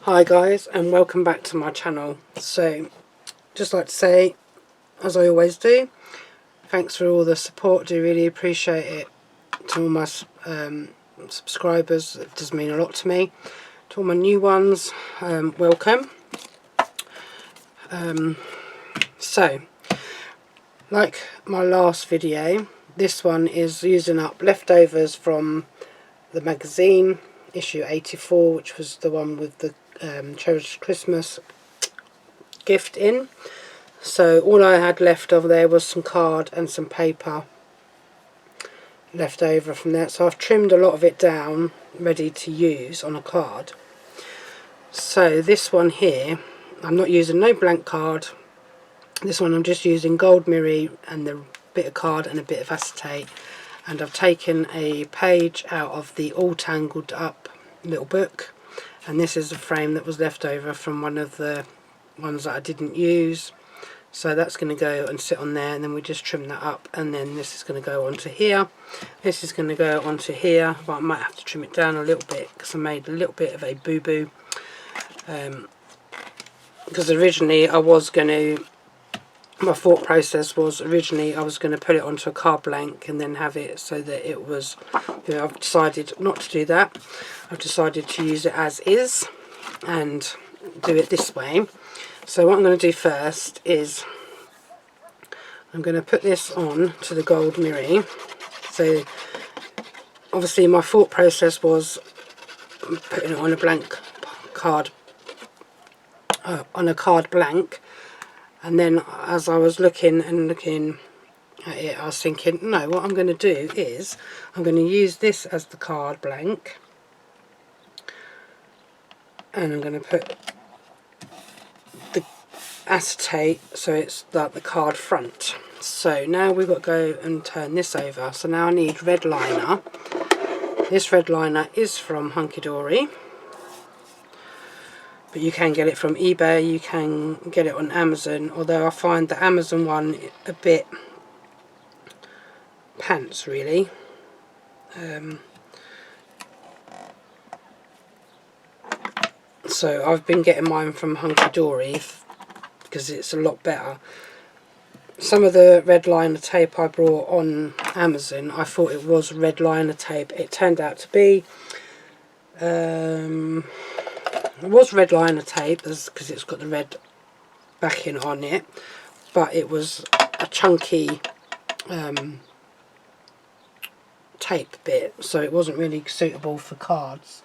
Hi guys, and welcome back to my channel. So just like to say, as I always do, thanks for all the support. Do really appreciate it. To all my subscribers, it does mean a lot to me. To all my new ones, welcome. So like my last video, this one is using up leftovers from the magazine issue 84, which was the one with the Cherished Christmas gift in. So all I had left over there was some card and some paper left over from that. So I've trimmed a lot of it down, ready to use on a card. So this one here, I'm not using no blank card. This one I'm just using gold mirror and the bit of card and a bit of acetate. And I've taken a page out of the All Tangled Up little book. And this is a frame that was left over from one of the ones that I didn't use. So that's going to go and sit on there, and then we just trim that up, and then this is going to go onto here. This is going to go onto here, but I might have to trim it down a little bit because I made a little bit of a boo-boo. Because originally I was going to, my thought process was originally I was going to put it onto a card blank and then have it so that it was, you know, I've decided not to do that. I've decided to use it as is and do it this way. So what I'm going to do first is I'm going to put this on to the gold mirror. So obviously my thought process was putting it on a blank card, on a card blank. And then as I was looking at it, I was thinking, no, what I'm going to do is I'm going to use this as the card blank, and I'm going to put the acetate so it's like the card front. So now we've got to go and turn this over. So now I need red liner. This red liner is from Hunkydory, but you can get it from eBay, you can get it on Amazon, although I find the Amazon one a bit pants really. So I've been getting mine from Hunkydory because it's a lot better. Some of the red liner tape I brought on Amazon, I thought it was red liner tape. It turned out to be it was red liner tape because it's got the red backing on it, but it was a chunky tape bit, so it wasn't really suitable for cards.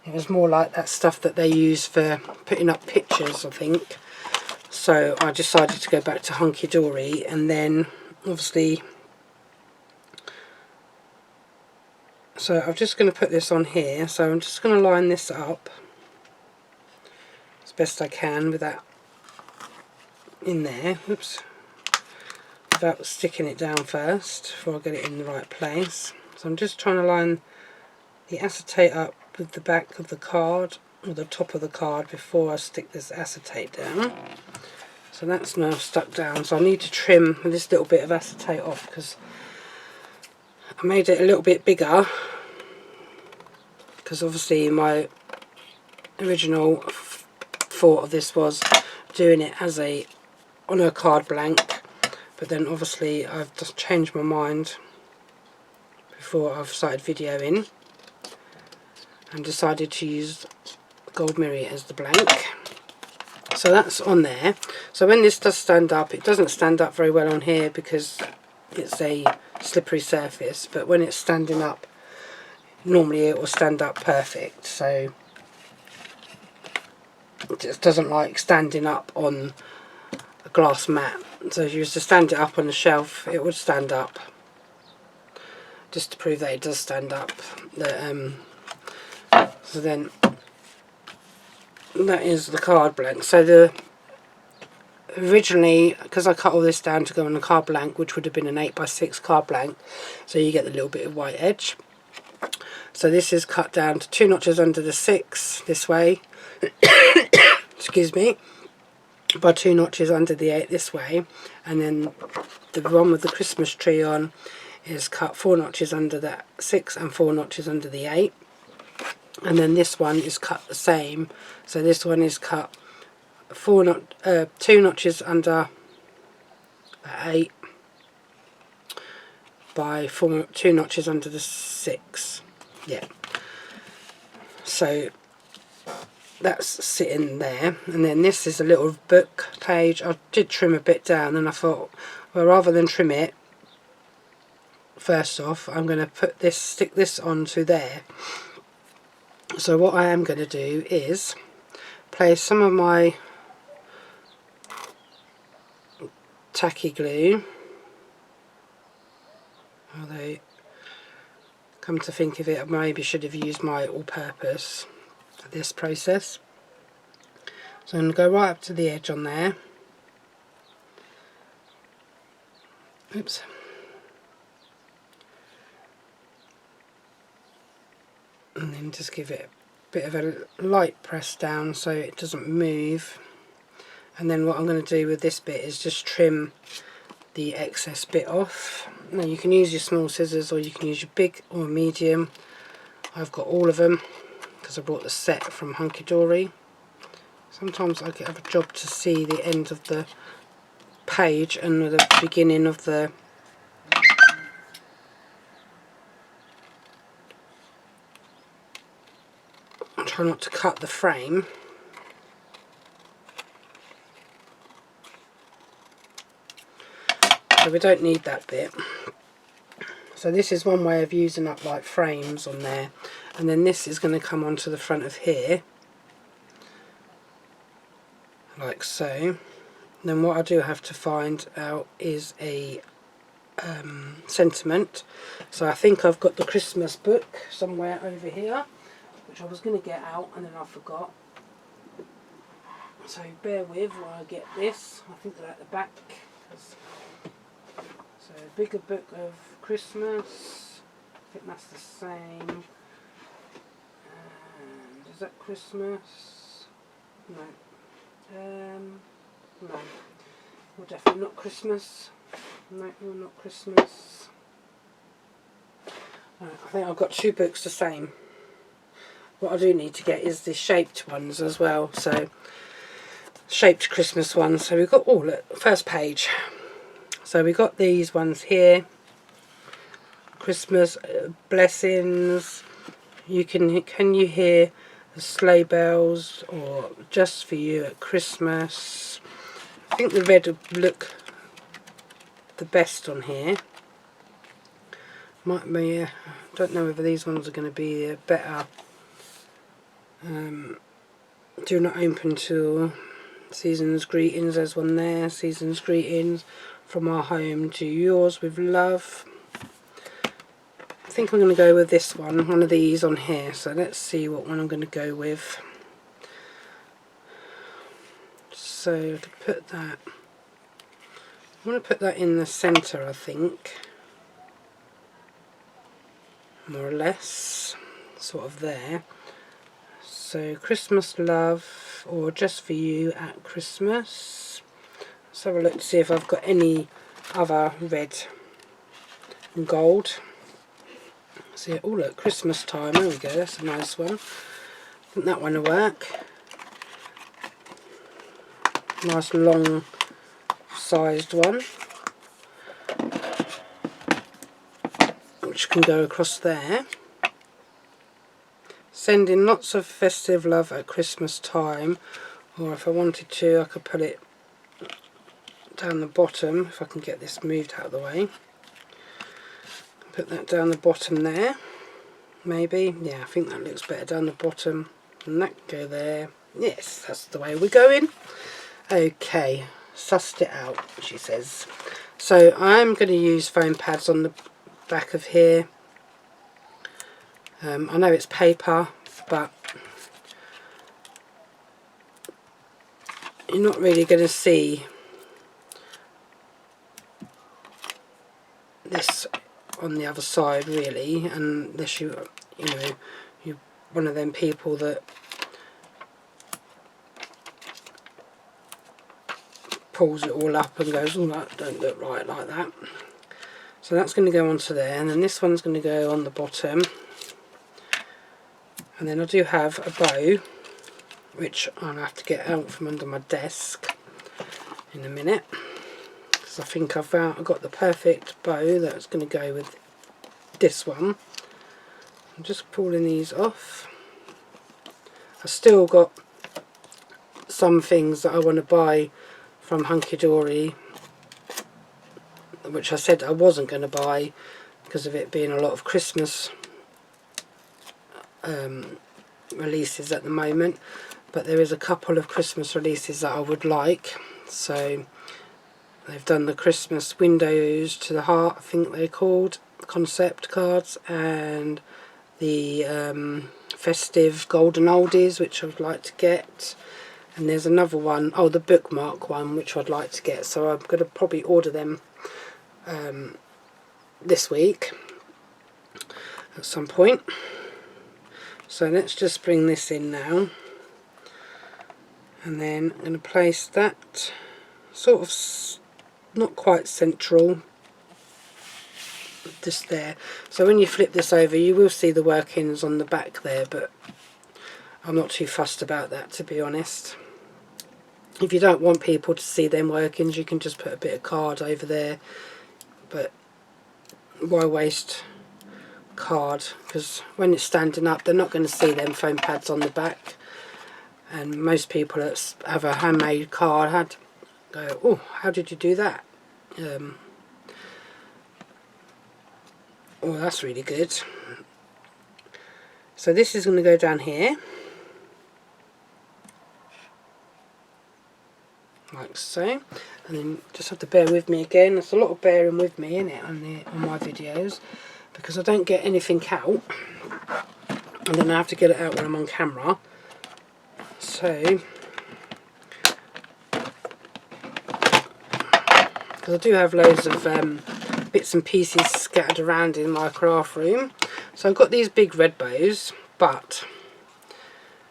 It was more like that stuff that they use for putting up pictures, I think. So I decided to go back to Hunkydory, and then obviously, so I'm just going to put this on here. So I'm just going to line this up as best I can with that in there. Oops. Without sticking it down first before I get it in the right place. So I'm just trying to line the acetate up with the back of the card, or the top of the card, before I stick this acetate down. So that's now stuck down. So I need to trim this little bit of acetate off because I made it a little bit bigger, because obviously my original thought of this was doing it as on a card blank, but then obviously I've just changed my mind before I've started videoing and decided to use gold mirror as the blank. So that's on there. So when this does stand up, it doesn't stand up very well on here because it's a slippery surface, but when it's standing up, normally it will stand up perfect. So it just doesn't like standing up on a glass mat. So if you was to stand it up on the shelf, it would stand up. Just to prove that it does stand up. So then that is the card blank. So originally, because I cut all this down to go on a card blank, which would have been an 8x6 card blank, so you get the little bit of white edge. So this is cut down to 2 notches under the 6 this way, excuse me, by 2 notches under the 8 this way, and then the one with the Christmas tree on is cut 4 notches under that 6 and 4 notches under the 8. and then this one is cut the same. So this one is cut 2 notches under 8 by 2 notches under the 6. Yeah. So that's sitting there, and then this is a little book page. I did trim a bit down, and I thought, well, rather than trim it, first off, I'm going to stick this onto there. So what I am going to do is place some of my tacky glue, although come to think of it, I maybe should have used my all-purpose for this process. So I'm going to go right up to the edge on there. Oops. And then just give it a bit of a light press down so it doesn't move. And then what I'm going to do with this bit is just trim the excess bit off. Now you can use your small scissors, or you can use your big or medium. I've got all of them because I brought the set from Hunkydory. Sometimes I have a job to see the end of the page and the beginning of the try not to cut the frame. So we don't need that bit. So this is one way of using up like frames on there, and then this is going to come onto the front of here like so. Then what I do have to find out is a sentiment. So I think I've got the Christmas book somewhere over here, which I was going to get out and then I forgot. So bear with while I get this. I think they're at the back. So a bigger book of Christmas. I think that's the same. And is that Christmas? No. No. Well, definitely not Christmas. No, you're not Christmas. Right, I think I've got 2 books the same. What I do need to get is the shaped ones as well. So shaped Christmas ones. So we've got all at the first page. So we got these ones here. Christmas blessings. Can you hear the sleigh bells, or just for you at Christmas? I think the red would look the best on here. Might be. I don't know whether these ones are going to be better. Do not open till season's greetings. There's one there. Season's greetings from our home to yours with love. I think I'm going to go with this one of these on here. So let's see what one I'm going to go with. So to put that, I'm going to put that in the centre, I think, more or less, sort of there. So Christmas love, or just for you at Christmas. Let's have a look to see if I've got any other red and gold. See, oh look, Christmas time, there we go, that's a nice one. I think that one will work. Nice long sized one, which can go across there. Sending lots of festive love at Christmas time, or if I wanted to I could put it down the bottom if I can get this moved out of the way. Put that down the bottom there, maybe. Yeah, I think that looks better down the bottom, and that can go there. Yes, that's the way we're going. Okay, sussed it out, she says. So I'm going to use foam pads on the back of here. I know it's paper, but you're not really going to see this on the other side really, unless you're one of them people that pulls it all up and goes, oh, that don't look right like that. So that's going to go onto there, and then this one's going to go on the bottom, And then I do have a bow, which I'll have to get out from under my desk in a minute, because I think I've got the perfect bow that's going to go with this one. I'm just pulling these off. I've still got some things that I want to buy from Hunkydory, which I said I wasn't going to buy because of it being a lot of Christmas releases at the moment, but there is a couple of Christmas releases that I would like. So they've done the Christmas Windows to the Heart, I think they're called, concept cards, and the Festive Golden Oldies, which I would like to get. And there's another one, oh, the bookmark one, which I'd like to get. So I'm going to probably order them this week at some point. So let's just bring this in now, and then I'm going to place that sort of not quite central, just there. So when you flip this over, you will see the workings on the back there, but I'm not too fussed about that, to be honest. If you don't want people to see them workings, you can just put a bit of card over there, but why waste card, because when it's standing up they're not going to see them foam pads on the back, and most people that have a handmade card had go, oh, how did you do that? Oh, that's really good. So this is going to go down here like so, and then just have to bear with me again. There's a lot of bearing with me in it on my videos, because I don't get anything out and then I have to get it out when I'm on camera. So, because I do have loads of bits and pieces scattered around in my craft room. So I've got these big red bows, but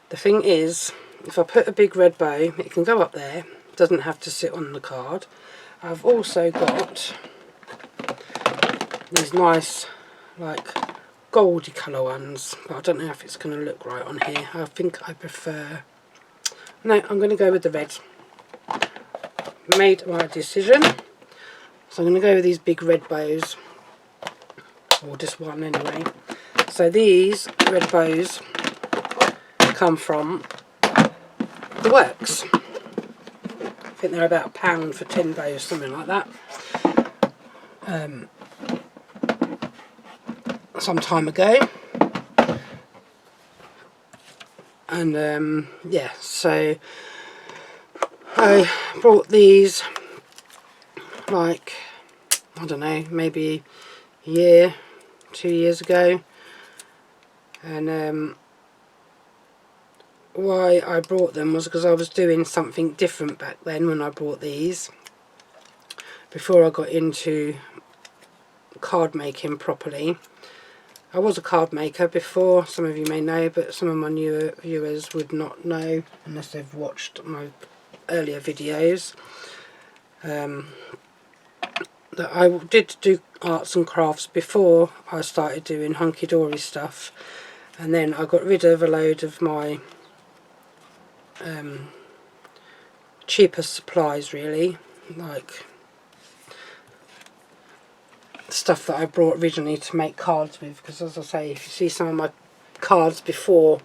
the thing is, if I put a big red bow, it can go up there, it doesn't have to sit on the card. I've also got these nice like goldy colour ones, but I don't know if it's going to look right on here. I think I prefer, no, I'm going to go with the red. Made my decision, so I'm going to go with these big red bows, or just one anyway. So these red bows come from the Works. I think they're about £1 for 10 bows, something like that. Some time ago, and yeah, so I bought these like, I don't know, maybe a year, 2 years ago, and why I brought them was because I was doing something different back then when I bought these, before I got into card making properly. I was a card maker before, some of you may know, but some of my newer viewers would not know unless they've watched my earlier videos. That I did do arts and crafts before I started doing Hunkydory stuff, and then I got rid of a load of my cheaper supplies, really, like stuff that I brought originally to make cards with, because as I say, if you see some of my cards before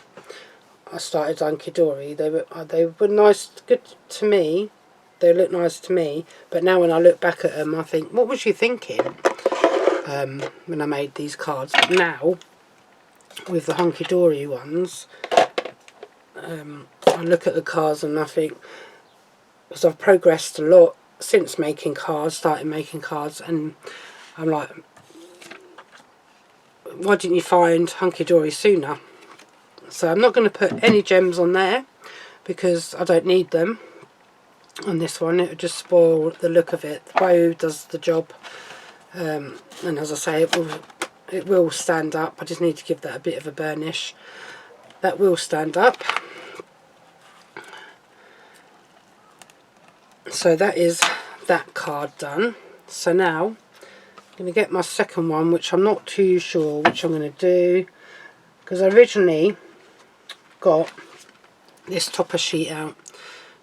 I started Hunkydory, they were nice, good to me, they look nice to me, but now when I look back at them I think, what was you thinking when I made these cards? But now with the Hunkydory ones, I look at the cards and I think, because I've progressed a lot since making cards, started making cards, and I'm like, why didn't you find Hunkydory sooner? So I'm not going to put any gems on there because I don't need them on this one. It would just spoil the look of it. The bow does the job, and as I say, it will stand up. I just need to give that a bit of a burnish. That will stand up. So that is that card done. So now I'm going to get my second one, which I'm not too sure which I'm going to do, because originally got this topper sheet out,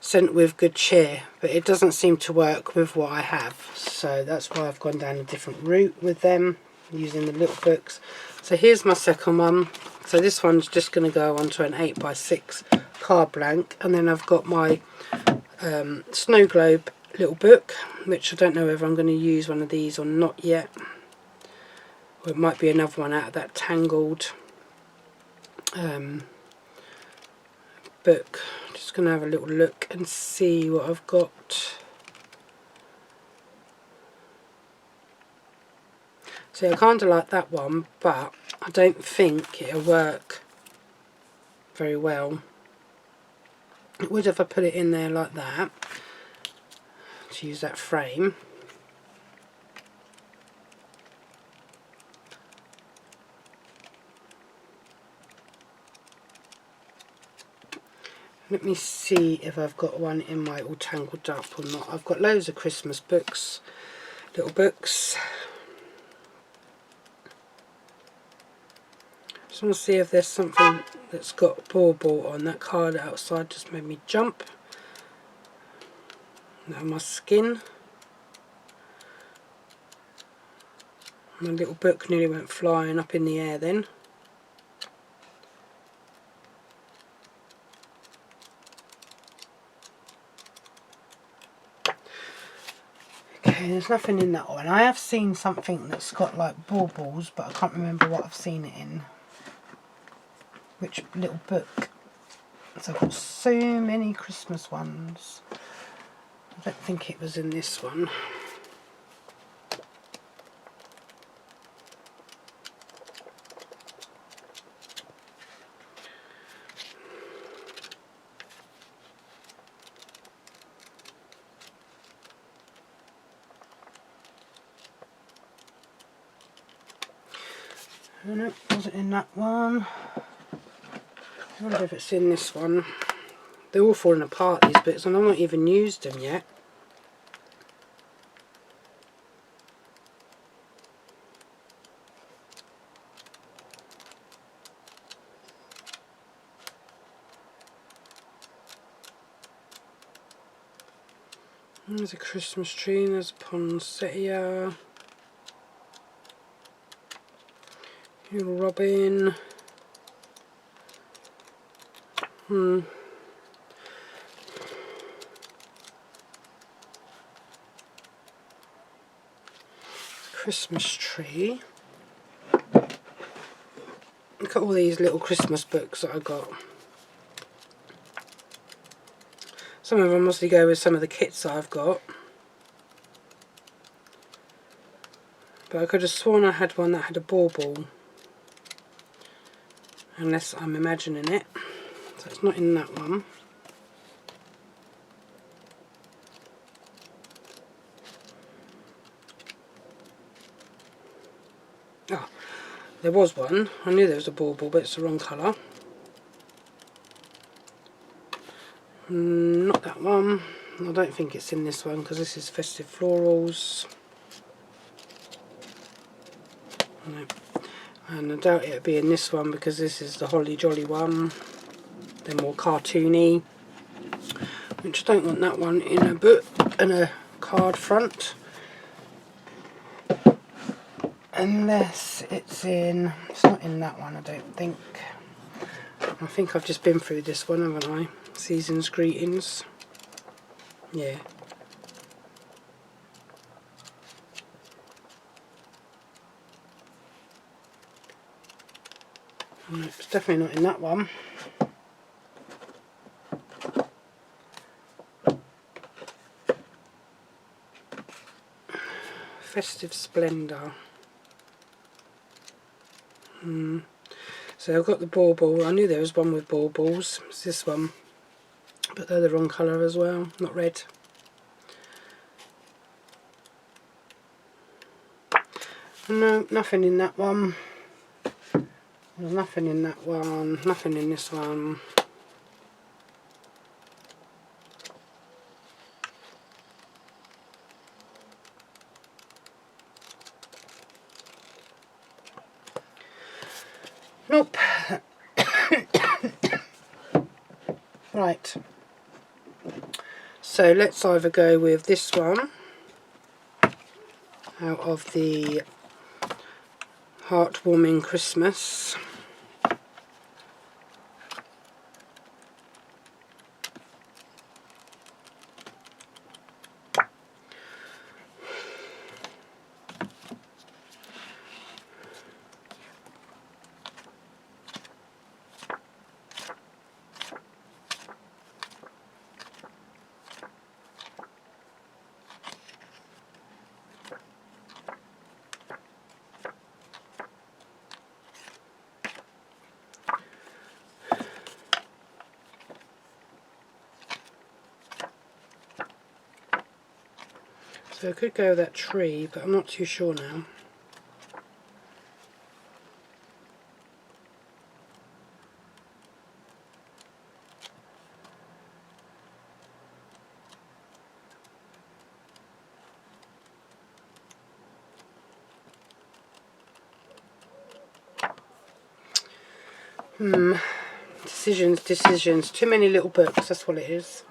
sent with good cheer, but it doesn't seem to work with what I have, so that's why I've gone down a different route with them, using the little books. So here's my second one. So this one's just going to go onto an 8x6 card blank, and then I've got my snow globe little book, which I don't know whether I'm going to use one of these or not yet, or it might be another one out of that Tangled book. Just going to have a little look and see what I've got. So I kind of like that one, but I don't think it'll work very well. It would if I put it in there like that, to use that frame. Let me see if I've got one in my all tangled up or not. I've got loads of Christmas books, little books. Just want to see if there's something that's got bauble on. That card outside just made me jump. Now my skin. My little book nearly went flying up in the air then. Okay, there's nothing in that one. I have seen something that's got like baubles, but I can't remember what I've seen it in. Which little book. So I've got so many Christmas ones. I don't think it was in this one. No, it wasn't in that one. I wonder if it's in this one. They're all falling apart, these bits, and I've not even used them yet. There's a Christmas tree, there's a poinsettia, little robin. Christmas tree. Look at all these little Christmas books that I got. Some of them mostly go with some of the kits that I've got. But I could have sworn I had one that had a bauble. Unless I'm imagining it. So it's not in that one. Ah, there was one. I knew there was a bauble, but it's the wrong colour. Not that one. I don't think it's in this one because this is Festive Florals. No. And I doubt it'll be in this one because this is the Holly Jolly one. They're more cartoony. Which I don't want that one in a book and a card front. Unless it's in... It's not in that one, I don't think. I think I've just been through this one, haven't I? Season's Greetings. Yeah. No, it's definitely not in that one. Festive Splendour. So I've got the bauble. I knew there was one with baubles. It's this one. But they're the wrong colour as well, not red. No, nothing in that one. There's nothing in that one, nothing in this one. Nope. Right, so let's either go with this one out of the Heartwarming Christmas, so I could go with that tree, but I'm not too sure now. Decisions. Too many little books, that's what it is.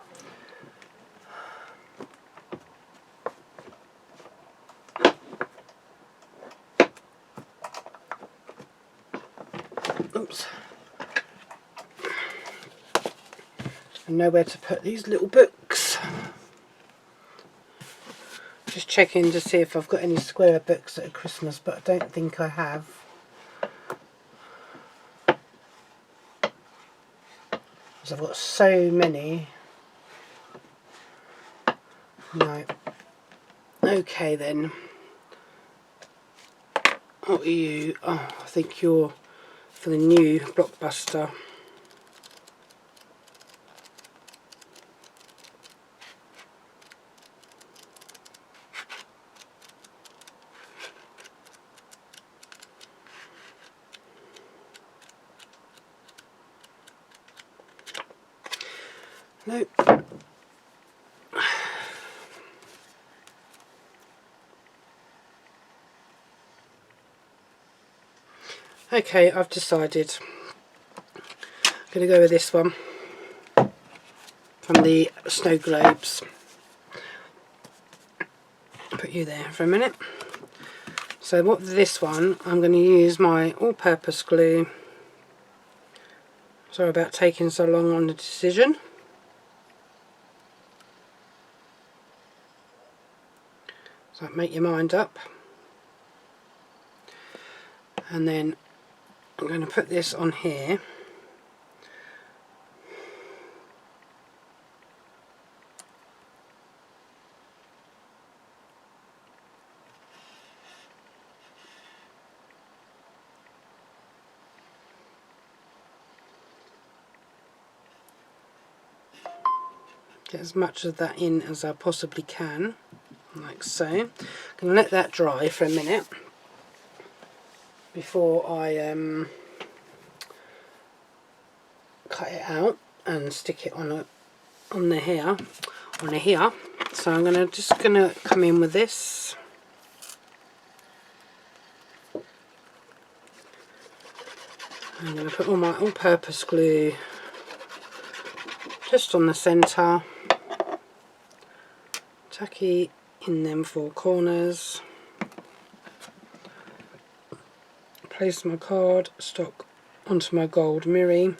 Oops. And nowhere to put these little books. Just checking to see if I've got any square books at Christmas, but I don't think I have. Because I've got so many. No. Okay then. What are you? Oh, I think you're for the new Blockbuster. Nope. Okay, I've decided. I'm going to go with this one from the Snow Globes. Put you there for a minute. So what this one, I'm going to use my all-purpose glue. Sorry about taking so long on the decision. So make your mind up. And then I'm going to put this on here. Get as much of that in as I possibly can, like so. I'm going to let that dry for a minute before I cut it out and stick it on the here. So I'm just gonna come in with this. I'm going to put all my all-purpose glue just on the centre. Tacky in them four corners. Place my card stock onto my gold mirror.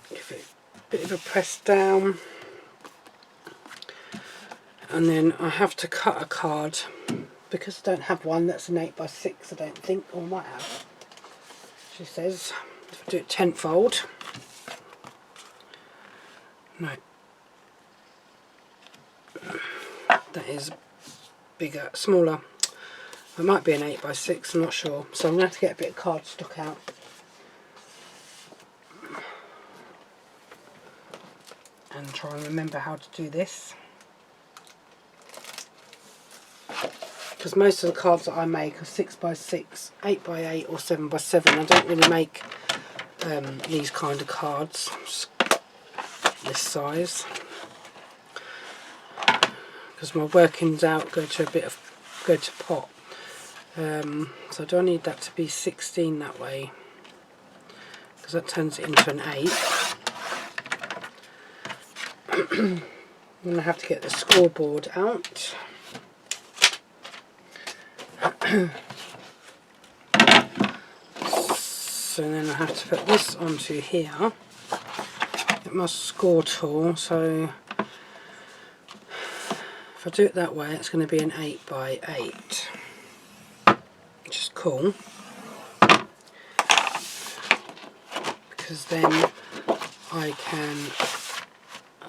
Give it a bit of a press down. And then I have to cut a card because I don't have one that's an 8x6, I don't think, or I might have. She says, if I do it tenfold. No. That is bigger, smaller. It might be an 8x6, I'm not sure. So I'm going to have to get a bit of cardstock out. And try and remember how to do this. Because most of the cards that I make are 6x6, 8x8 or 7x7. I don't really make these kind of cards this size. Because my workings out go to a bit of go to pot. So do I need that to be 16 that way? Because that turns it into an 8. I'm going to have to get the scoreboard out. So then I have to put this onto here. Get my score tool, so if I do it that way it's going to be an 8 by 8, which is cool, because then I can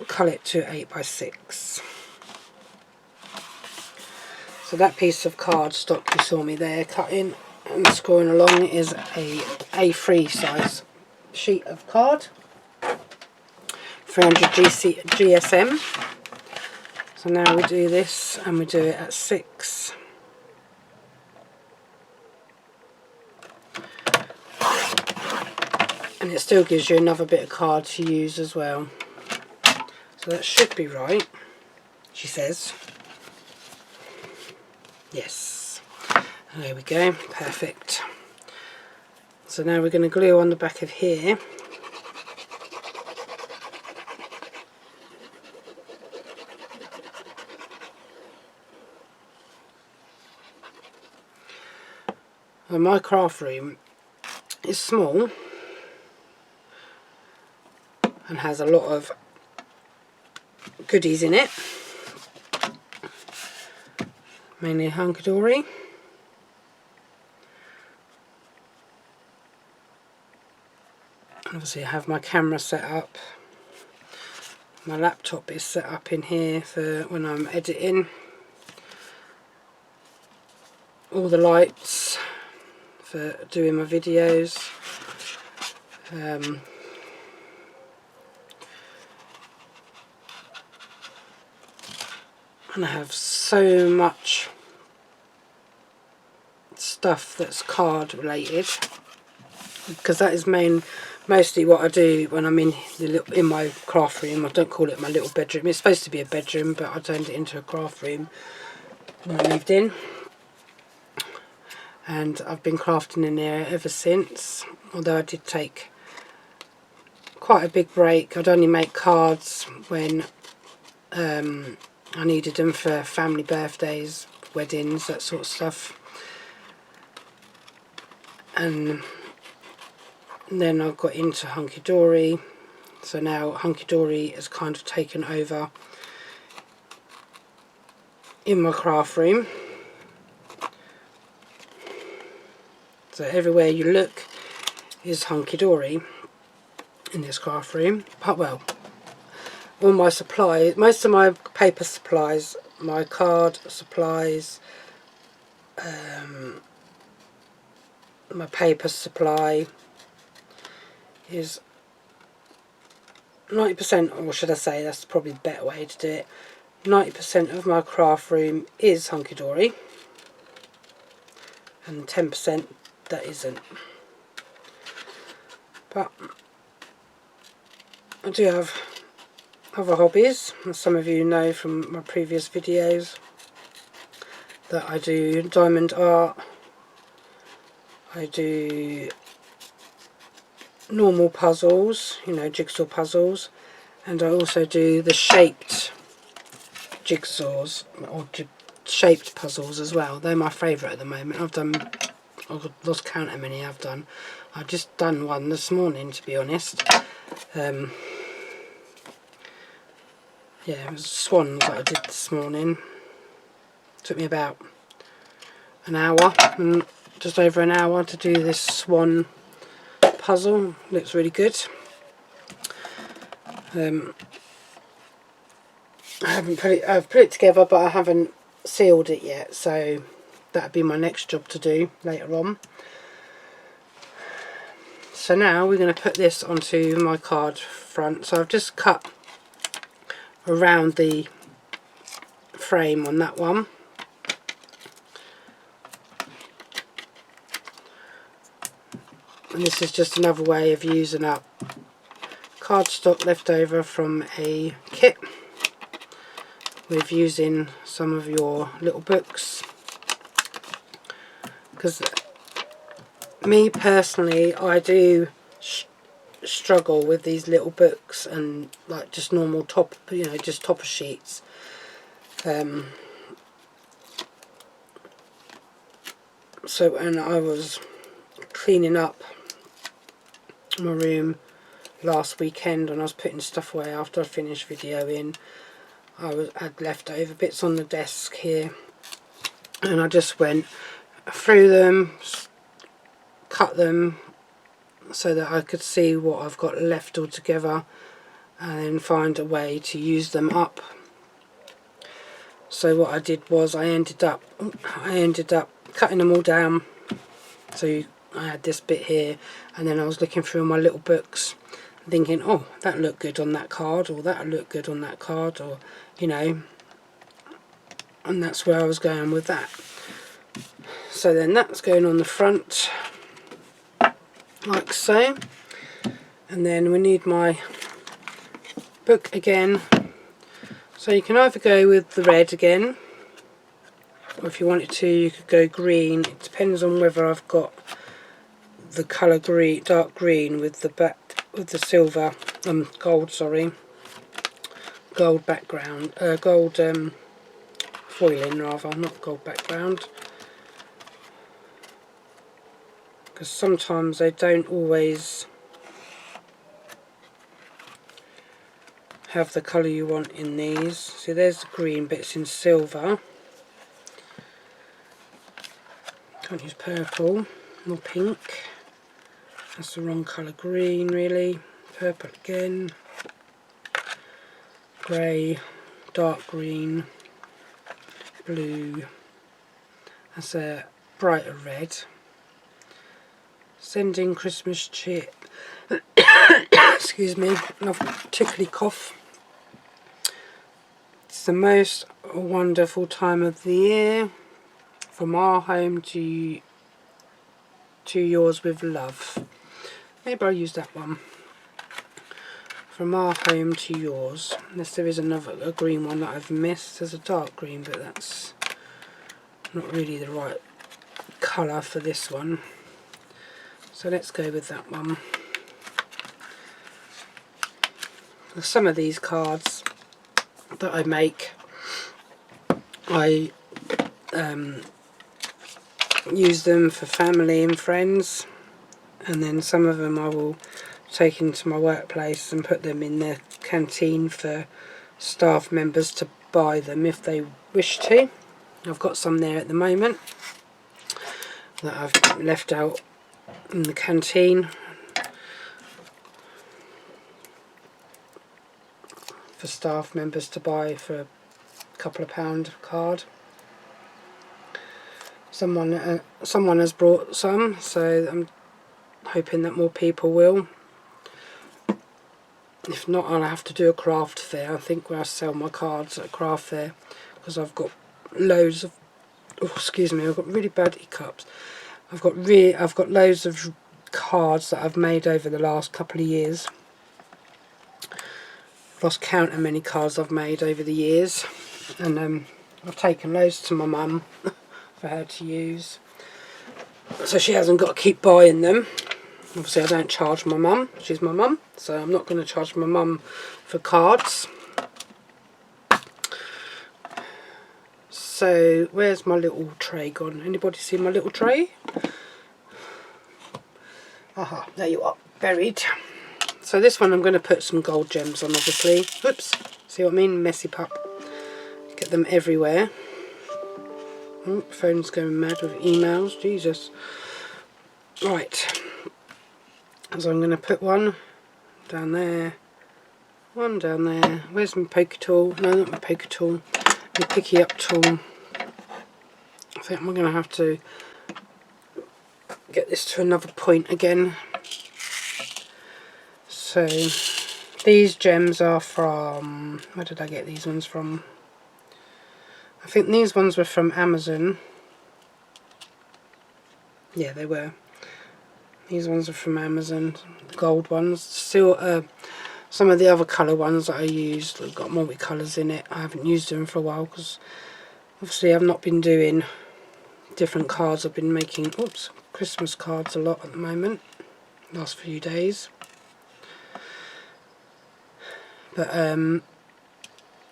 cut it to 8 by 6. So that piece of cardstock you saw me there cutting and scoring along is a A3 size sheet of card, 300 GSM. So now we do this and we do it at 6. And it still gives you another bit of card to use as well. So that should be right, she says. Yes. There we go, perfect. So now we're going to glue on the back of here. And my craft room is small and has a lot of goodies in it, mainly Hunkydory. Obviously I have my camera set up, my laptop is set up in here for when I'm editing, all the lights for doing my videos, and I have so much stuff that's card related, because that is mostly what I do when I'm in my craft room. I don't call it my little bedroom. It's supposed to be a bedroom, but I turned it into a craft room when I moved in. And I've been crafting in there ever since, although I did take quite a big break. I'd only make cards when I needed them for family birthdays, weddings, that sort of stuff. And then I got into Hunkydory, so now Hunkydory has kind of taken over in my craft room. So everywhere you look is Hunkydory in this craft room. But well, all my supplies, most of my paper supplies, my card supplies, my paper supply is 90%, or should I say, that's probably the better way to do it, 90% of my craft room is Hunkydory and 10% that isn't. But I do have other hobbies, as some of you know from my previous videos, that I do diamond art, I do normal puzzles, you know, jigsaw puzzles, and I also do the shaped jigsaws or shaped puzzles as well. They're my favourite at the moment. I've lost count how many I've done. I've just done one this morning, to be honest. Yeah, it was swans that I did this morning. Took me about an hour, just over an hour, to do this swan puzzle. Looks really good. I've put it together, but I haven't sealed it yet, so that'll be my next job to do later on. So now we're going to put this onto my card front. So I've just cut around the frame on that one. And this is just another way of using up cardstock left over from a kit with using some of your little books because me personally, I do struggle with these little books and like just normal top, you know, just topper sheets. So when I was cleaning up my room last weekend and I was putting stuff away after I finished videoing, I had leftover bits on the desk here, and I just went through them, cut them so that I could see what I've got left all together, and then find a way to use them up. So what I did was I ended up cutting them all down. So I had this bit here, and then I was looking through my little books thinking, oh, that looked good on that card, or that looked good on that card, or you know, and that's where I was going with that. So then that's going on the front like so, and then we need my book again. So you can either go with the red again, or if you wanted to you could go green. It depends on whether I've got the colour green, dark green with the silver, gold, sorry, gold background, gold foiling rather, not gold background, because sometimes they don't always have the colour you want in these. See, there's the green, but it's in silver. Can't use purple or pink. That's the wrong colour. Green, really. Purple again. Grey, dark green, blue. That's a brighter red. Sending Christmas cheer. Excuse me, I've tickly cough. It's the most wonderful time of the year. From our home to yours with love. Maybe I'll use that one. From our home to yours. Unless there is a green one that I've missed. There's a dark green, but that's not really the right colour for this one. So let's go with that one. Some of these cards that I make, I use them for family and friends, and then some of them I will take into my workplace and put them in the canteen for staff members to buy them if they wish to. I've got some there at the moment that I've left out in the canteen for staff members to buy for a couple of £2 card. Someone has brought some, so I'm hoping that more people will. If not, I'll have to do a craft fair. I think where I sell my cards at a craft fair, because I've got loads of, oh, excuse me, I've got really bad hiccups. I've got loads of cards that I've made over the last couple of years. I've lost count how many cards I've made over the years, and I've taken loads to my mum for her to use, so she hasn't got to keep buying them. Obviously I don't charge my mum, she's my mum, so I'm not going to charge my mum for cards. So where's my little tray gone? Anybody see my little tray? Aha, there you are, buried. So this one I'm going to put some gold gems on, obviously. Whoops, see what I mean? Messy pup. Get them everywhere. Oh, phone's going mad with emails, Jesus. Right, so I'm going to put one down there, one down there. Where's my poker tool? No, not my poker tool, my picky up tool. I think I'm going to have to get this to another point again. So these gems are from, where did I get these ones from? I think these ones were from Amazon. Yeah, they were. These ones are from Amazon, the gold ones. Still, some of the other colour ones that I used have got multicolours in it. I haven't used them for a while because obviously I've not been doing different cards. I've been making Christmas cards a lot at the moment, last few days. But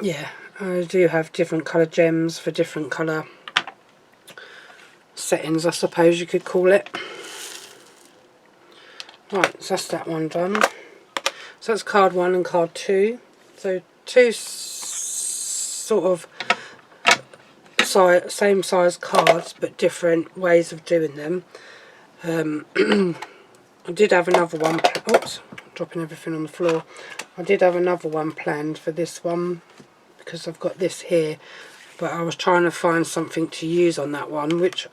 yeah, I do have different colour gems for different colour settings, I suppose you could call it. Right, so that's that one done. So that's card 1 and card 2. So two sort of same size cards but different ways of doing them. I did have another one, oops, dropping everything on the floor. I did have another one planned for this one because I've got this here, but I was trying to find something to use on that one, which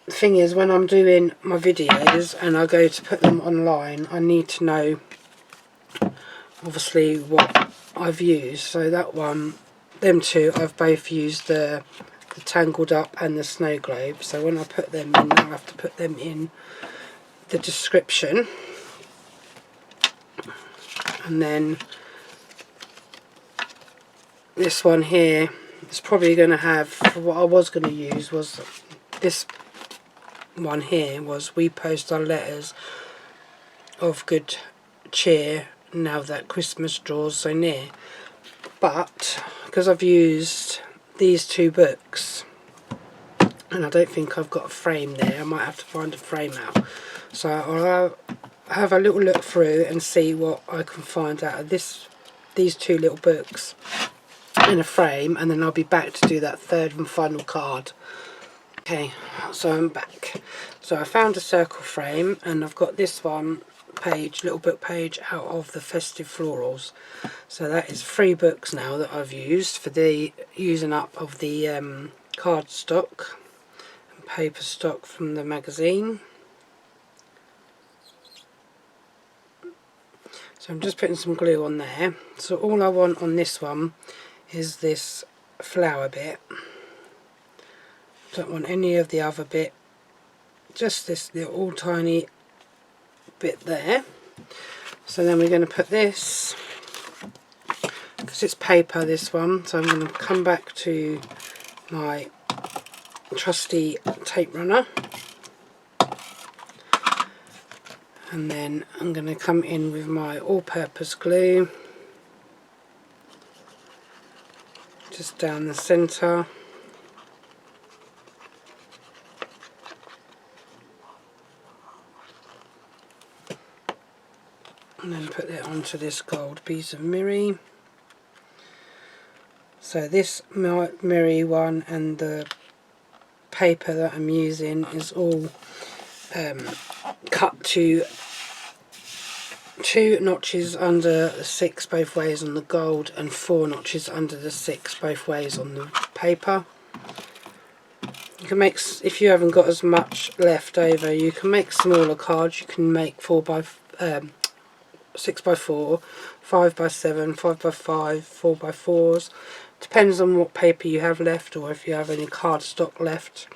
the thing is, when I'm doing my videos and I go to put them online, I need to know obviously what I've used. So that one, them two, I've both used the Tangled Up and the Snow Globe. So when I put them in, I have to put them in the description. And then this one here is probably going to have, what I was going to use was this one here, was we post our letters of good cheer now that Christmas draws so near. But because I've used these two books and I don't think I've got a frame there, I might have to find a frame out. So I'll have a little look through and see what I can find out of these two little books in a frame, and then I'll be back to do that third and final card. Okay, so I'm back. So I found a circle frame and I've got this one page, little book page, out of the Festive Florals. So that is 3 books now that I've used for the using up of the card stock and paper stock from the magazine. So I'm just putting some glue on there. So all I want on this one is this flower bit. Don't want any of the other bit, just this little tiny bit there. So then we're going to put this, because it's paper, this one, so I'm going to come back to my trusty tape runner, and then I'm going to come in with my all-purpose glue just down the centre. And then put it onto this gold piece of mirri. So this mirri one and the paper that I'm using is all cut to 2 notches under the 6 both ways on the gold and 4 notches under the 6 both ways on the paper. You can make, if you haven't got as much left over, you can make smaller cards. You can make 6x4, 5x7, 5x5, 4x4s. Depends on what paper you have left, or if you have any cardstock left.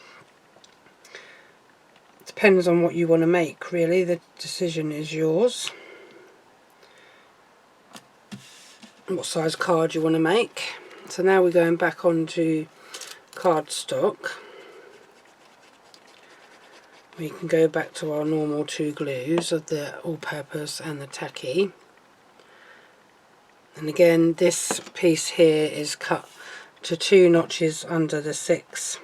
Depends on what you want to make, really. The decision is yours. What size card you want to make. So now we're going back onto cardstock. We can go back to our normal 2 glues of the all-purpose and the tacky. And again, this piece here is cut to 2 notches under the 6.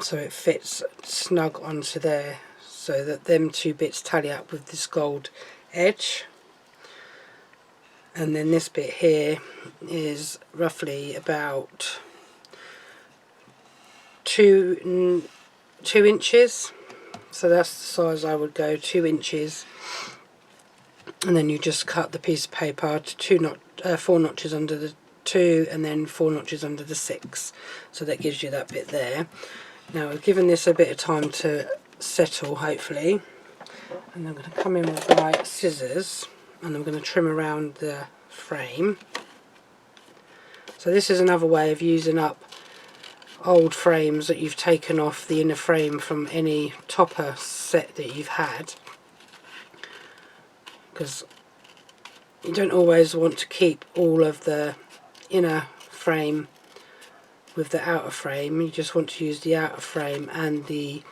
So it fits snug onto there, so that them 2 bits tally up with this gold edge. And then this bit here is roughly about 2 inches. So that's the size I would go, 2 inches. And then you just cut the piece of paper to 4 notches under the 2 and then 4 notches under the 6. So that gives you that bit there. Now I've given this a bit of time to settle, hopefully. And I'm going to come in with my scissors and I'm going to trim around the frame. So this is another way of using up old frames that you've taken off the inner frame from any topper set that you've had, because you don't always want to keep all of the inner frame with the outer frame. You just want to use the outer frame and the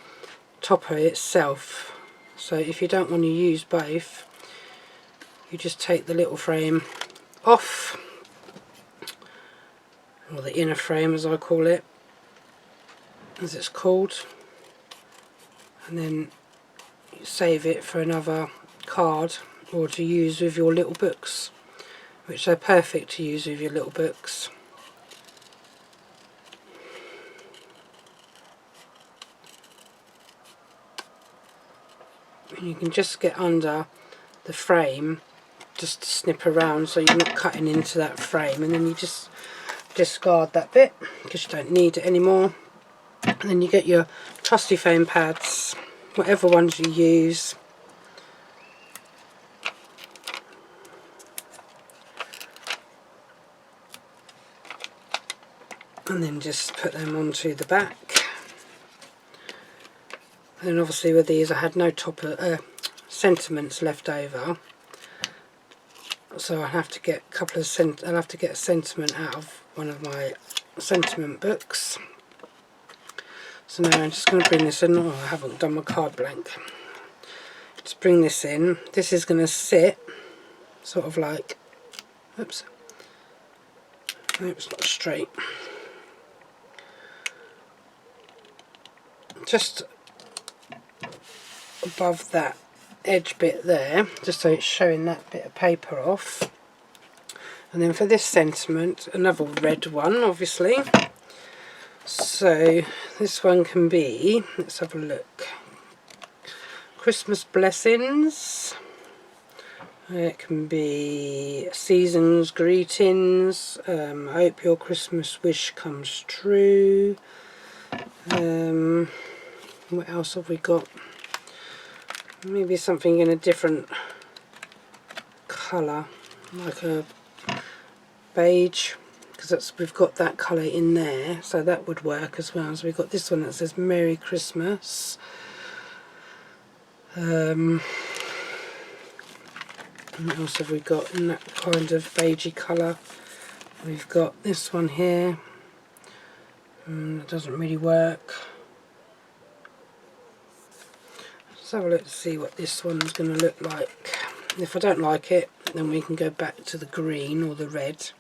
topper itself. So if you don't want to use both, you just take the little frame off, or the inner frame as I call it, as it's called, and then you save it for another card or to use with your little books, which are perfect to use with your little books. And you can just get under the frame, just to snip around so you're not cutting into that frame, and then you just discard that bit because you don't need it anymore. And then you get your trusty foam pads, whatever ones you use. And then just put them onto the back. And then obviously with these I had no sentiments left over, so I'll have to get a couple of I'll have to get a sentiment out of one of my sentiment books. So now I'm just going to bring this in. Oh, I haven't done my card blank. Just bring this in. This is going to sit sort of like, oops, no, it's not straight. Just above that edge bit there, just so it's showing that bit of paper off. And then for this sentiment, another red one obviously. So this one can be, let's have a look, Christmas blessings. It can be season's greetings. I hope your Christmas wish comes true. What else have we got? Maybe something in a different colour, like a beige, because we've got that colour in there, so that would work as well. So we've got this one that says Merry Christmas. What else have we got in that kind of beigey colour? We've got this one here. It doesn't really work. Let's have a look to see what this one's going to look like. If I don't like it, then we can go back to the green or the red.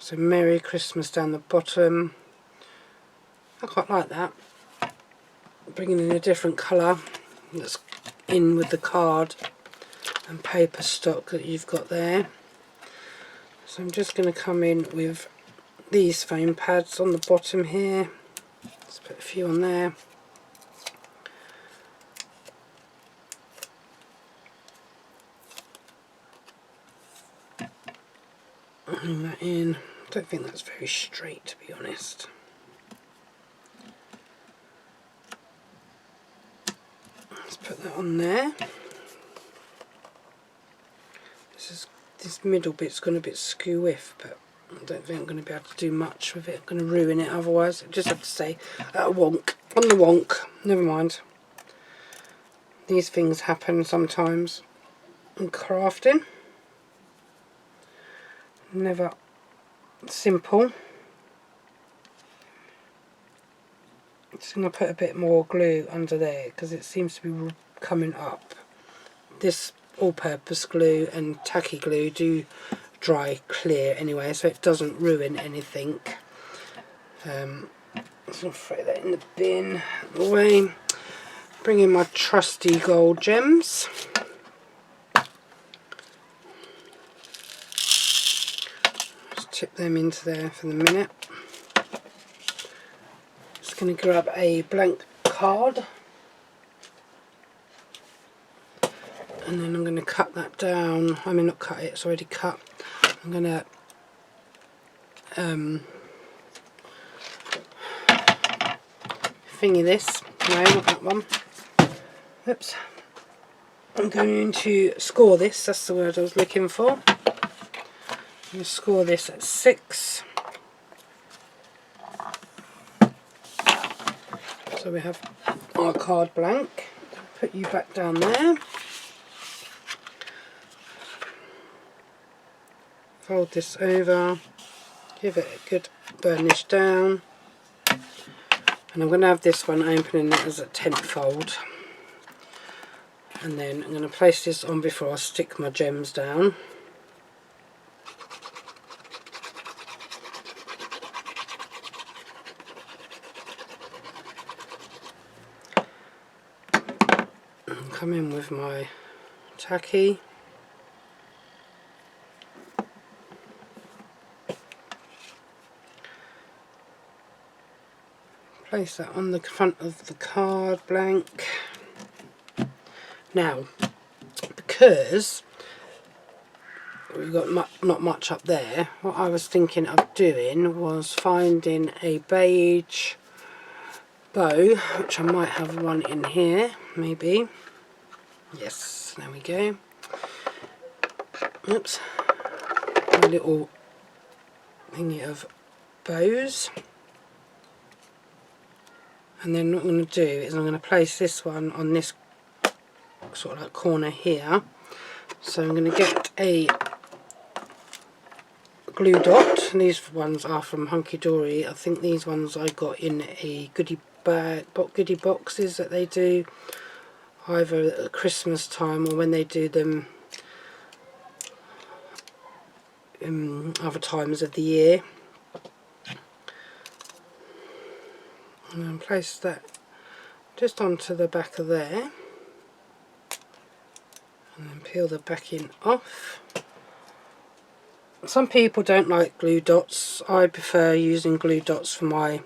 So Merry Christmas down the bottom. I quite like that. Bringing in a different colour that's in with the card and paper stock that you've got there. So I'm just going to come in with these foam pads on the bottom here. Let's put a few on there. Bring that in. I don't think that's very straight, to be honest. Let's put that on there. This middle bit's gone a bit skew-whiff, but I don't think I'm going to be able to do much with it. I'm going to ruin it otherwise. I just have to say wonk. On the wonk. Never mind. These things happen sometimes in crafting. Never simple. Just going to put a bit more glue under there because it seems to be coming up. This all-purpose glue and tacky glue do dry clear anyway, so it doesn't ruin anything. So throw that in the bin away. Bring in my trusty gold gems. Just tip them into there for the minute. Just going to grab a blank card. And then I'm going to cut that down. I mean, not cut it, it's already cut. I'm going to thingy this. No, not that one. Oops. I'm going to score this. That's the word I was looking for. I'm going to score this at 6. So we have our card blank. Put you back down there. fold this over, give it a good burnish down, and I'm going to have this one opening it as a 10th fold, and then I'm going to place this on before I stick my gems down. And come in with my tacky. Place that on the front of the card blank. Now, because we've got not much up there, what I was thinking of doing was finding a beige bow, which I might have one in here, maybe. Yes, there we go. Oops. A little thingy of bows. And then what I'm going to do is I'm going to place this one on this sort of like corner here. So I'm going to get a glue dot. These ones are from Hunkydory. I think these ones I got in a goodie boxes that they do either at Christmas time or when they do them other times of the year. And then place that just onto the back of there, and then peel the backing off. Some people don't like glue dots. I prefer using glue dots for my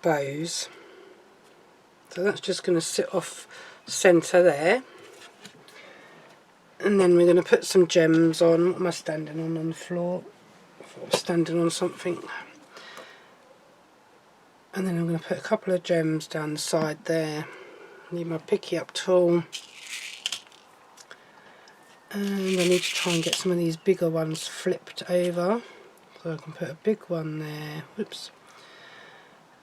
bows. So that's just going to sit off centre there. And then we're going to put some gems on. What am I standing on the floor? I thought I was standing on something. And then I'm going to put a couple of gems down the side there. Need my picky up tool. And I need to try and get some of these bigger ones flipped over. So I can put a big one there. Whoops.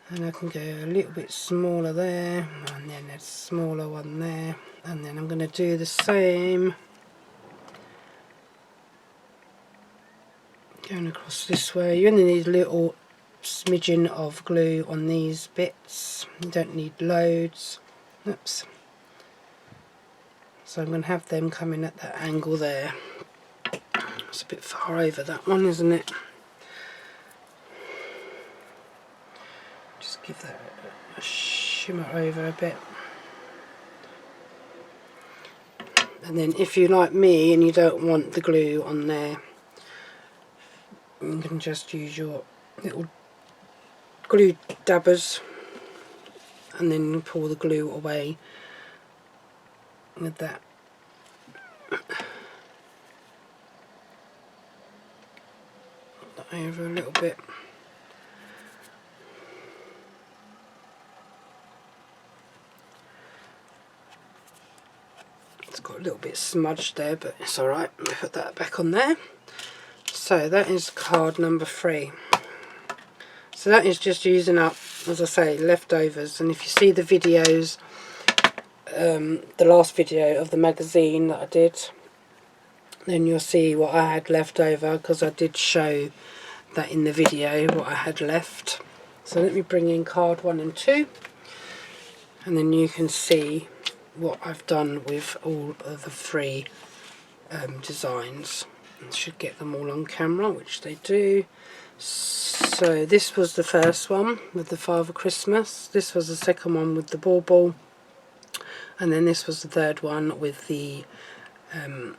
And I can go a little bit smaller there. And then a smaller one there. And then I'm going to do the same. Going across this way. You only need a little smidgen of glue on these bits. You don't need loads. Oops. So I'm going to have them coming at that angle there. It's a bit far over that one, isn't it? Just give that a shimmer over a bit. And then if you're like me and you don't want the glue on there, you can just use your little glue dabbers and then pull the glue away with that. Put that over a little bit. It's got a little bit smudged there, but it's alright. We'll put that back on there. So that is card number 3. So that is just using up, as I say, leftovers. And if you see the videos, the last video of the magazine that I did, then you'll see what I had left over, because I did show that in the video what I had left. So let me bring in card 1 and 2, and then you can see what I've done with all of the 3 designs. I should get them all on camera, which they do. So this was the first one with the Father Christmas, this was the second one with the bauble, and then this was the third one with the I'm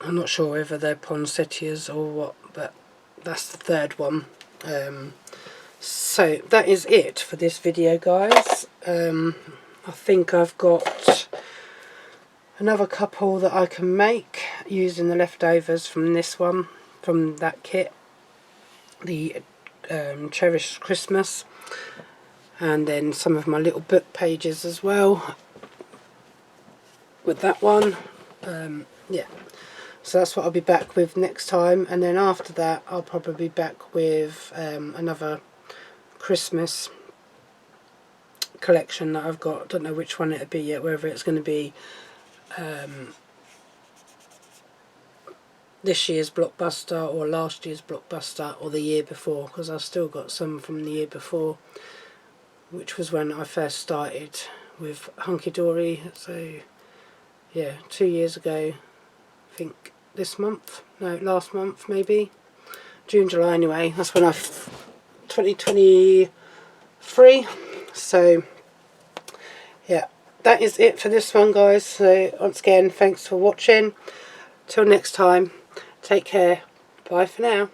not sure whether they're poinsettias or what, but that's the third one. So that is it for this video, guys. I think I've got another couple that I can make using the leftovers from this one, from that kit, the Cherished Christmas, and then some of my little book pages as well with that one. Yeah, so that's what I'll be back with next time, and then after that I'll probably be back with another Christmas collection that I've got. Don't know which one it'll be yet, whether it's going to be this year's blockbuster or last year's blockbuster or the year before, because I've still got some from the year before, which was when I first started with Hunkydory. So yeah, 2 years ago, I think this month, no, last month maybe, June, July anyway, that's when 2023. So yeah, that is it for this one, guys. So once again, thanks for watching. Till next time, take care. Bye for now.